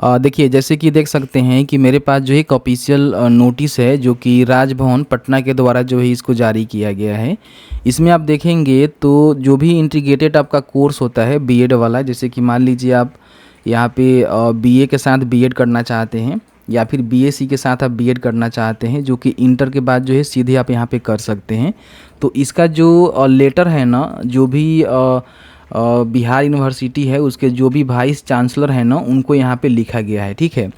देखिए, जैसे कि देख सकते हैं कि मेरे पास जो है एक ऑफ़िशियल नोटिस है जो कि राजभवन पटना के द्वारा जो है इसको जारी किया गया है। इसमें आप देखेंगे तो जो भी इंटीग्रेटेड आपका कोर्स होता है बीएड वाला, जैसे कि मान लीजिए आप यहाँ पे बीए के साथ बीएड करना चाहते हैं या फिर बीएससी के साथ आप बीएड करना चाहते हैं, जो कि इंटर के बाद जो है सीधे आप यहाँ पे कर सकते हैं। तो इसका जो लेटर है ना, जो भी बिहार यूनिवर्सिटी है उसके जो भी वाइस चांसलर हैं ना, उनको यहाँ पे लिखा गया है, ठीक है।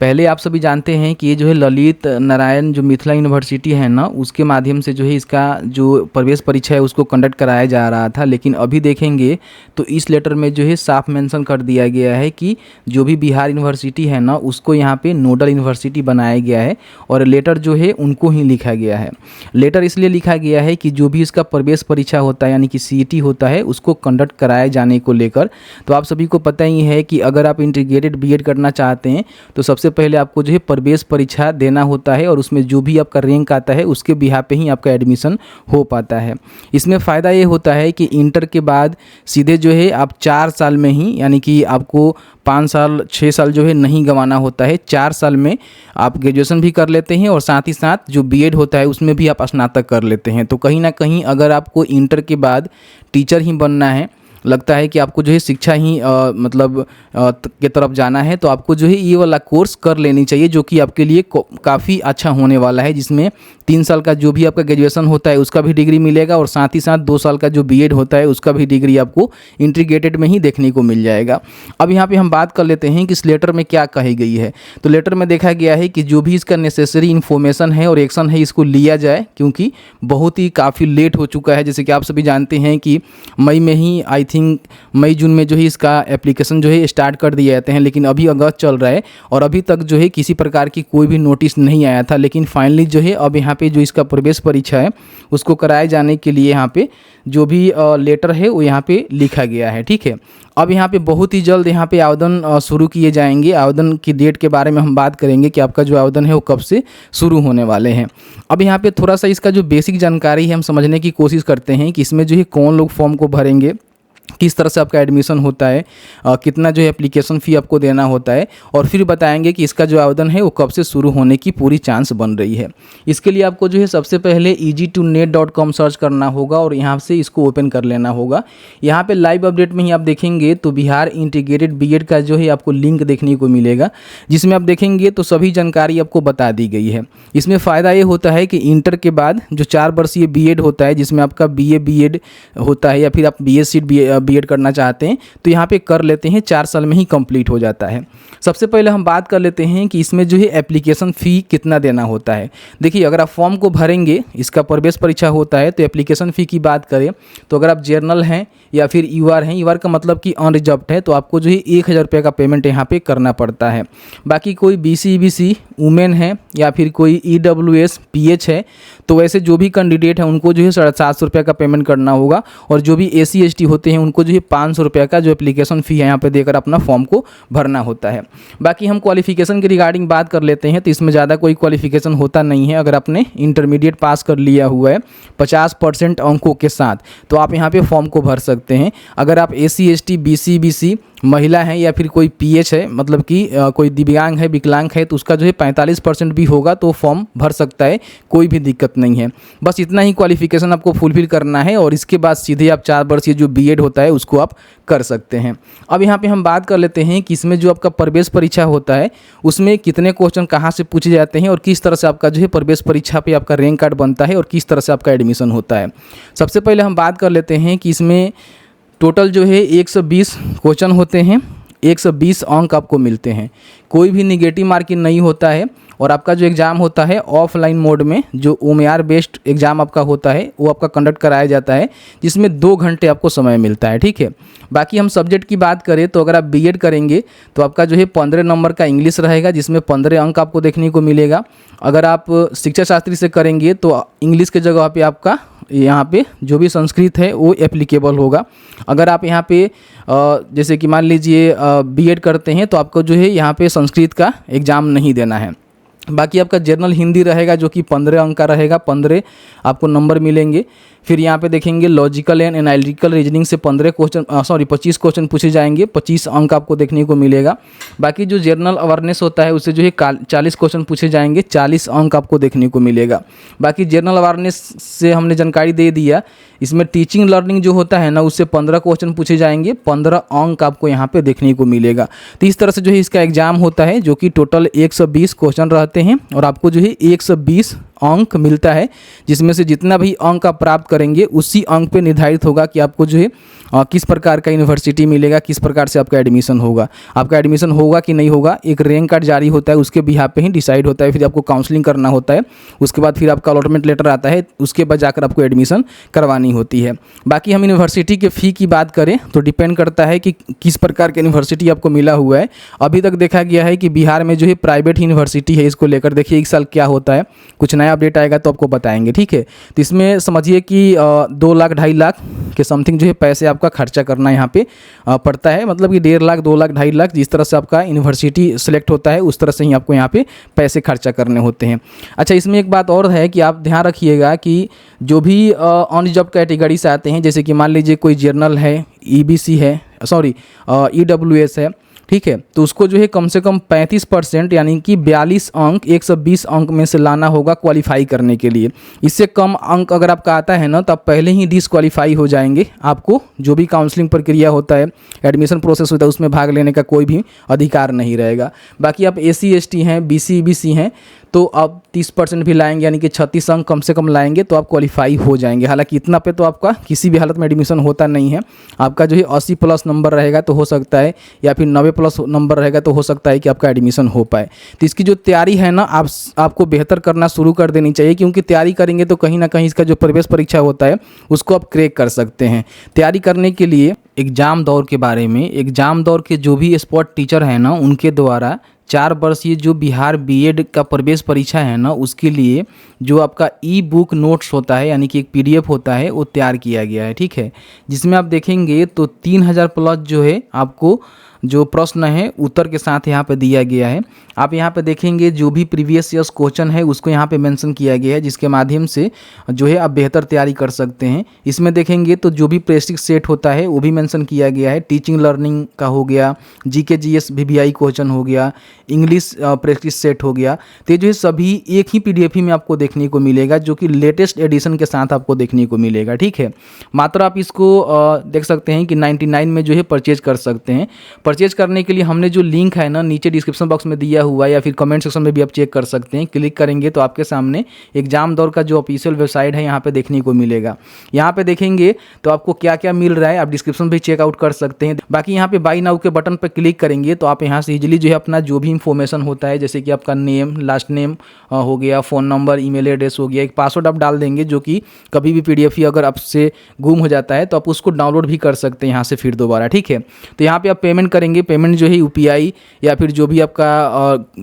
पहले आप सभी जानते हैं कि ये जो है ललित नारायण जो मिथिला यूनिवर्सिटी है ना, उसके माध्यम से जो है इसका जो प्रवेश परीक्षा है उसको कंडक्ट कराया जा रहा था। लेकिन अभी देखेंगे तो इस लेटर में जो है साफ मेंशन कर दिया गया है कि जो भी बिहार यूनिवर्सिटी है ना, उसको यहाँ पे नोडल यूनिवर्सिटी बनाया गया है और लेटर जो है उनको ही लिखा गया है। लेटर इसलिए लिखा गया है कि जो भी इसका प्रवेश परीक्षा होता है यानी कि सीईटी होता है, उसको कंडक्ट कराए जाने को लेकर। तो आप सभी को पता ही है कि अगर आप इंटीग्रेटेड बीएड करना चाहते हैं तो सबसे पहले आपको जो है प्रवेश परीक्षा देना होता है और उसमें जो भी आपका रैंक आता है उसके बिहाफ पे ही आपका एडमिशन हो पाता है। इसमें फ़ायदा ये होता है कि इंटर के बाद सीधे जो है आप 4 साल में ही, यानी कि आपको 5 साल 6 साल जो है नहीं गंवाना होता है, 4 साल में आप ग्रेजुएशन भी कर लेते हैं और साथ ही साथ जो बीएड होता है उसमें भी आप स्नातक कर लेते हैं। तो कहीं ना कहीं अगर आपको इंटर के बाद टीचर ही बनना है, लगता है कि आपको जो है शिक्षा ही के तरफ जाना है, तो आपको जो है ये वाला कोर्स कर लेनी चाहिए, जो कि आपके लिए काफ़ी अच्छा होने वाला है। जिसमें 3 साल का जो भी आपका ग्रेजुएशन होता है उसका भी डिग्री मिलेगा और साथ ही साथ 2 साल का जो बीएड होता है उसका भी डिग्री आपको इंटीग्रेटेड में ही देखने को मिल जाएगा। अब यहाँ पे हम बात कर लेते हैं कि इस लेटर में क्या कही गई है। तो लेटर में देखा गया है कि जो भी इसका नेसेसरी इन्फॉर्मेशन है और एक्शन है इसको लिया जाए, क्योंकि बहुत ही काफ़ी लेट हो चुका है। जैसे कि आप सभी जानते हैं कि मई में ही आई थिंक मई जून में जो है इसका एप्लीकेशन जो है स्टार्ट कर दिए जाते हैं, लेकिन अभी अगस्त चल रहा है और अभी तक जो है किसी प्रकार की कोई भी नोटिस नहीं आया था। लेकिन फाइनली जो है अब यहाँ पे जो इसका प्रवेश परीक्षा है उसको कराए जाने के लिए यहाँ पे जो भी लेटर है वो यहाँ पे लिखा गया है, ठीक है। अब यहाँ पे बहुत ही जल्द यहाँ पे आवेदन शुरू किए जाएंगे। आवेदन की डेट के बारे में हम बात करेंगे कि आपका जो आवेदन है वो कब से शुरू होने वाले हैं। अब यहाँ पे थोड़ा सा इसका जो बेसिक जानकारी है हम समझने की कोशिश करते हैं कि इसमें जो है कौन लोग फॉर्म को भरेंगे, किस तरह से आपका एडमिशन होता है, कितना जो है एप्लीकेशन फ़ी आपको देना होता है, और फिर बताएंगे कि इसका जो आवेदन है वो कब से शुरू होने की पूरी चांस बन रही है। इसके लिए आपको जो है सबसे पहले easy2net.com सर्च करना होगा और यहाँ से इसको ओपन कर लेना होगा। यहाँ पे लाइव अपडेट में ही आप देखेंगे तो बिहार इंटीग्रेटेड बीएड का जो है आपको लिंक देखने को मिलेगा, जिसमें आप देखेंगे तो सभी जानकारी आपको बता दी गई है। इसमें फ़ायदा ये होता है कि इंटर के बाद जो 4 वर्षीय बीएड होता है, जिसमें आपका बीएड होता है या फिर आप बीएससी बीएड करना चाहते हैं तो यहाँ पे कर लेते हैं, 4 साल में ही कंप्लीट हो जाता है। सबसे पहले हम बात कर लेते हैं कि इसमें जो है एप्लीकेशन फ़ी कितना देना होता है। देखिए, अगर आप फॉर्म को भरेंगे, इसका प्रवेश परीक्षा होता है, तो एप्लीकेशन फ़ी की बात करें तो अगर आप जर्नल हैं या फिर यूआर हैं, यूआर का मतलब कि अनरिजर्व्ड है, तो आपको जो है 1000 रुपये का पेमेंट यहाँ पे करना पड़ता है। बाकी कोई बीसी ईबीसी वुमेन है या फिर कोई ईडब्ल्यूएस पीएच है, तो वैसे जो भी कैंडिडेट हैं उनको जो है 750 रुपये का पेमेंट करना होगा, और जो भी एसी एसटी होते हैं उनको जो है 500 रुपये का जो एप्लीकेशन फ़ी है यहाँ पे देकर अपना फॉर्म को भरना होता है। बाकी हम क्वालिफिकेशन के रिगार्डिंग बात कर लेते हैं तो इसमें ज़्यादा कोई क्वालिफिकेशन होता नहीं है। अगर आपने इंटरमीडिएट पास कर लिया हुआ है 50% अंकों के साथ, तो आप यहाँ पे फॉर्म को भर सकते हैं। अगर आप एसी एसटी बीसी बीसी महिला हैं या फिर कोई पीएच है, मतलब कि कोई दिव्यांग है, विकलांग है, तो उसका जो है 45% भी होगा तो फॉर्म भर सकता है, कोई भी दिक्कत नहीं है। बस इतना ही क्वालिफिकेशन आपको फुलफिल करना है और इसके बाद सीधे आप 4 वर्षीय जो बीएड होता है उसको आप कर सकते हैं। अब यहाँ पे हम बात कर लेते हैं कि इसमें जो आपका प्रवेश परीक्षा होता है उसमें कितने क्वेश्चन कहाँ से पूछे जाते हैं और किस तरह से आपका जो है प्रवेश परीक्षा पे आपका रैंक कार्ड बनता है और किस तरह से आपका एडमिशन होता है। सबसे पहले हम बात कर लेते हैं कि इसमें टोटल जो है 120 क्वेश्चन होते हैं, 120 अंक आपको मिलते हैं, कोई भी निगेटिव मार्किंग नहीं होता है, और आपका जो एग्ज़ाम होता है ऑफलाइन मोड में, जो ओएमआर बेस्ड एग्ज़ाम आपका होता है वो आपका कंडक्ट कराया जाता है, जिसमें 2 घंटे आपको समय मिलता है, ठीक है। बाकी हम सब्जेक्ट की बात करें तो अगर आप बीएड करेंगे तो आपका जो है 15 नंबर का इंग्लिश रहेगा, जिसमें 15 अंक आपको देखने को मिलेगा। अगर आप शिक्षा शास्त्री से करेंगे तो इंग्लिश के जगह पे आपका यहाँ पे जो भी संस्कृत है वो एप्लीकेबल होगा। अगर आप यहाँ पे जैसे कि मान लीजिए बीएड करते हैं तो आपको जो है यहाँ पे संस्कृत का एग्ज़ाम नहीं देना है। बाकी आपका जनरल हिंदी रहेगा जो कि 15 अंक का रहेगा, 15 आपको नंबर मिलेंगे। फिर यहाँ पे देखेंगे लॉजिकल एंड एनालिटिकल रीजनिंग से 25 क्वेश्चन पूछे जाएंगे, 25 अंक आपको देखने को मिलेगा। बाकी जो जनरल अवेयरनेस होता है उससे जो है 40 क्वेश्चन पूछे जाएंगे, 40 अंक आपको देखने को मिलेगा। बाकी जनरल अवेयरनेस से हमने जानकारी दे दिया। इसमें टीचिंग लर्निंग जो होता है ना उससे 15 क्वेश्चन पूछे जाएंगे, 15 अंक आपको यहाँ पे देखने को मिलेगा। तो इस तरह से जो है इसका एग्जाम होता है, जो कि टोटल 120 क्वेश्चन रहते हैं और आपको जो है 120 अंक मिलता है, जिसमें से जितना भी अंक आप प्राप्त करेंगे उसी अंक पे निर्धारित होगा कि आपको जो है किस प्रकार का यूनिवर्सिटी मिलेगा, किस प्रकार से आपका एडमिशन होगा। आपका एडमिशन होगा कि नहीं होगा, एक रैंक कार्ड जारी होता है, उसके बिहाफ पे ही डिसाइड होता है। फिर आपको काउंसलिंग करना होता है, उसके बाद फिर आपका अलॉटमेंट लेटर आता है, उसके बाद जाकर आपको एडमिशन करवानी होती है। बाकी हम यूनिवर्सिटी के फ़ी की बात करें तो डिपेंड करता है कि किस प्रकार की यूनिवर्सिटी आपको मिला हुआ है। अभी तक देखा गया है कि बिहार में जो है प्राइवेट यूनिवर्सिटी है, इसको लेकर देखिए इस साल क्या होता है, कुछ नया अपडेट आएगा तो आपको बताएंगे, ठीक है। तो इसमें समझिए कि 2 लाख 2.5 लाख के समथिंग जो है पैसे आपका खर्चा करना यहाँ पे पड़ता है। मतलब कि 1.5 लाख 2 लाख 2.5 लाख जिस तरह से आपका यूनिवर्सिटी सेलेक्ट होता है उस तरह से ही आपको यहाँ पे पैसे खर्चा करने होते हैं। अच्छा, इसमें एक बात और है कि आप ध्यान रखिएगा कि जो भी अनरिजर्व कैटेगरी से आते हैं, जैसे कि मान लीजिए कोई जनरल है, ईबीसी है, ईडब्ल्यूएस है, ठीक है, तो उसको जो है कम से कम 35% यानी कि 42 अंक 120 अंक में से लाना होगा क्वालिफाई करने के लिए। इससे कम अंक अगर आपका आता है ना तो आप पहले ही डिसक्वालीफाई हो जाएंगे। आपको जो भी काउंसलिंग प्रक्रिया होता है, एडमिशन प्रोसेस होता है, उसमें भाग लेने का कोई भी अधिकार नहीं रहेगा। बाकी आप SC ST हैं, BC EBC हैं तो आप 30% भी लाएंगे यानी कि 36 अंक कम से कम लाएंगे तो आप क्वालिफाई हो जाएंगे। हालांकि इतना पे तो आपका किसी भी हालत में एडमिशन होता नहीं है। आपका जो है 80+ नंबर रहेगा तो हो सकता है, या फिर 90+ नंबर रहेगा तो हो सकता है कि आपका एडमिशन हो पाए। तो इसकी जो तैयारी है ना आपको बेहतर करना शुरू कर देनी चाहिए, क्योंकि तैयारी करेंगे तो कहीं ना कहीं इसका जो प्रवेश परीक्षा होता है उसको आप क्रैक कर सकते हैं। तैयारी करने के लिए एग्ज़ाम दौर के बारे में, एग्ज़ाम दौर के जो भी स्पॉट टीचर हैं ना उनके द्वारा 4 वर्षीय जो बिहार बीएड का प्रवेश परीक्षा है ना उसके लिए जो आपका ई-बुक नोट्स होता है यानी कि एक PDF होता है वो तैयार किया गया है, ठीक है। जिसमें आप देखेंगे तो 3000+ जो है आपको जो प्रश्न है उत्तर के साथ यहाँ पे दिया गया है। आप यहाँ पे देखेंगे जो भी प्रीवियस ईयर्स क्वेश्चन है उसको यहाँ पे मेंशन किया गया है, जिसके माध्यम से जो है आप बेहतर तैयारी कर सकते हैं। इसमें देखेंगे तो जो भी प्रैक्टिस सेट होता है वो भी मेंशन किया गया है। टीचिंग लर्निंग का हो गया, GK GS VVI क्वेश्चन हो गया, इंग्लिश प्रैक्टिस सेट हो गया। तो ये जो है सभी एक ही PDF में आपको देखने को मिलेगा, जो कि लेटेस्ट एडिशन के साथ आपको देखने को मिलेगा, ठीक है। मात्र आप इसको देख सकते हैं कि 99 में जो है परचेज कर सकते हैं। परचेज करने के लिए हमने जो लिंक है ना नीचे डिस्क्रिप्शन बॉक्स में दिया हुआ है, या फिर कमेंट सेक्शन में भी आप चेक कर सकते हैं। क्लिक करेंगे तो आपके सामने एग्जाम दौर का जो ऑफिशियल वेबसाइट है यहाँ पे देखने को मिलेगा। यहाँ पे देखेंगे तो आपको क्या क्या मिल रहा है, आप डिस्क्रिप्शन भी चेकआउट कर सकते हैं। बाकी यहाँ पे बाय नाउ के बटन पर क्लिक करेंगे तो आप यहाँ से इजीली जो है अपना जो भी इंफॉर्मेशन होता है, जैसे कि आपका नेम, लास्ट नेम हो गया, फ़ोन नंबर, ईमेल एड्रेस हो गया, एक पासवर्ड आप डाल देंगे, जो कि कभी भी PDF ही अगर आपसे गुम हो जाता है तो आप उसको डाउनलोड भी कर सकते हैं यहाँ से फिर दोबारा, ठीक है। तो यहाँ पे आप पेमेंट करेंगे, पेमेंट जो है UPI या फिर जो भी आपका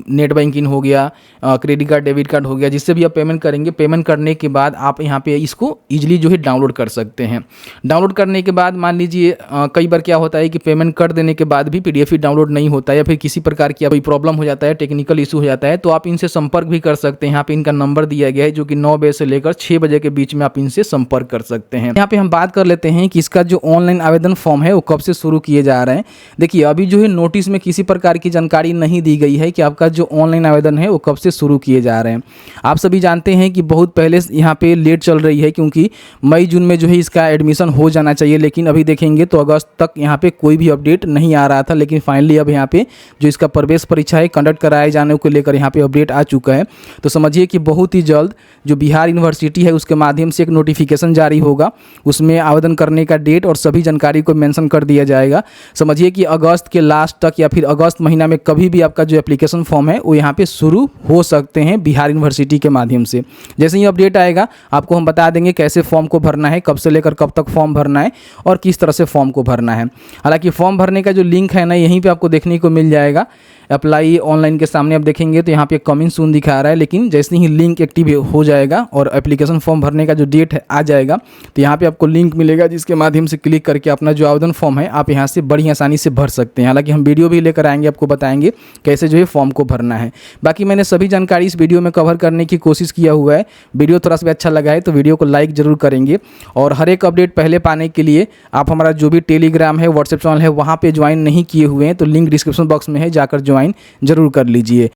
नेट बैंकिंग हो गया, क्रेडिट कार्ड, डेबिट कार्ड हो गया, जिससे भी आप पेमेंट करेंगे। पेमेंट करने के बाद आप यहाँ पे इसको ईजिली जो है डाउनलोड कर सकते हैं। डाउनलोड करने के बाद मान लीजिए कई बार क्या होता है कि पेमेंट कर देने के बाद भी PDF डाउनलोड नहीं होता है, या फिर किसी प्रकार की कोई प्रॉब्लम हो जाता है, टेक्निकल इशू हो जाता है, तो आप इनसे संपर्क भी कर सकते हैं। यहाँ पे इनका नंबर दिया गया है, जो कि 9 बजे से लेकर 6 बजे के बीच में आप इनसे संपर्क कर सकते हैं। यहाँ पे हम बात कर लेते हैं कि इसका जो ऑनलाइन आवेदन फॉर्म है वो कब से शुरू किए जा रहे हैं। देखिए अभी जो है नोटिस में किसी प्रकार की जानकारी नहीं दी गई है कि आपका जो ऑनलाइन आवेदन है वो कब से शुरू किए जा रहे हैं। आप सभी जानते हैं कि बहुत पहले यहाँ पे लेट चल रही है, क्योंकि मई जून में जो है इसका एडमिशन हो जाना चाहिए, लेकिन अभी देखेंगे तो अगस्त तक यहाँ पे कोई भी अपडेट नहीं आ रहा था। लेकिन फाइनली अब यहाँ पे जो इसका प्रवेश परीक्षा है कंडक्ट कराए जाने को लेकर यहाँ पे अपडेट आ चुका है। तो समझिए कि बहुत ही जल्द जो बिहार यूनिवर्सिटी है उसके माध्यम से एक नोटिफिकेशन जारी होगा, उसमें आवेदन करने का डेट और सभी जानकारी को मेंशन कर दिया जाएगा। समझिए कि अगस्त के लास्ट तक या फिर अगस्त महीना में कभी भी आपका जो एप्लीकेशन फॉर्म है वो यहाँ पे शुरू हो सकते हैं बिहार यूनिवर्सिटी के माध्यम से। जैसे ही अपडेट आएगा आपको हम बता देंगे कैसे फॉर्म को भरना है, कब से लेकर कब तक फॉर्म भरना है और किस तरह से फॉर्म को भरना है। हालांकि फॉर्म भरने का जो लिंक है ना यहीं पे आपको देखने को मिल जाएगा। अप्लाई ऑनलाइन के सामने आप देखेंगे तो यहाँ पे कमिंग सून दिखा रहा है, लेकिन जैसे ही लिंक एक्टिव हो जाएगा और एप्लीकेशन फॉर्म भरने का जो डेट है आ जाएगा तो यहाँ पे आपको लिंक मिलेगा, जिसके माध्यम से क्लिक करके अपना जो आवेदन फॉर्म है आप यहाँ से बड़ी आसानी से भर सकते हैं। सकते हैं। हालांकि हम वीडियो भी लेकर आएंगे, आपको बताएंगे कैसे जो है फॉर्म को भरना है। बाकी मैंने सभी जानकारी इस वीडियो में कवर करने की कोशिश किया हुआ है। वीडियो थोड़ा सा भी अच्छा लगा है तो वीडियो को लाइक जरूर करेंगे, और हर एक अपडेट पहले पाने के लिए आप हमारा जो भी टेलीग्राम है, व्हाट्सएप चैनल है, वहाँ पर ज्वाइन नहीं किए हुए हैं तो लिंक डिस्क्रिप्शन बॉक्स में है, जाकर ज्वाइन जरूर कर लीजिए।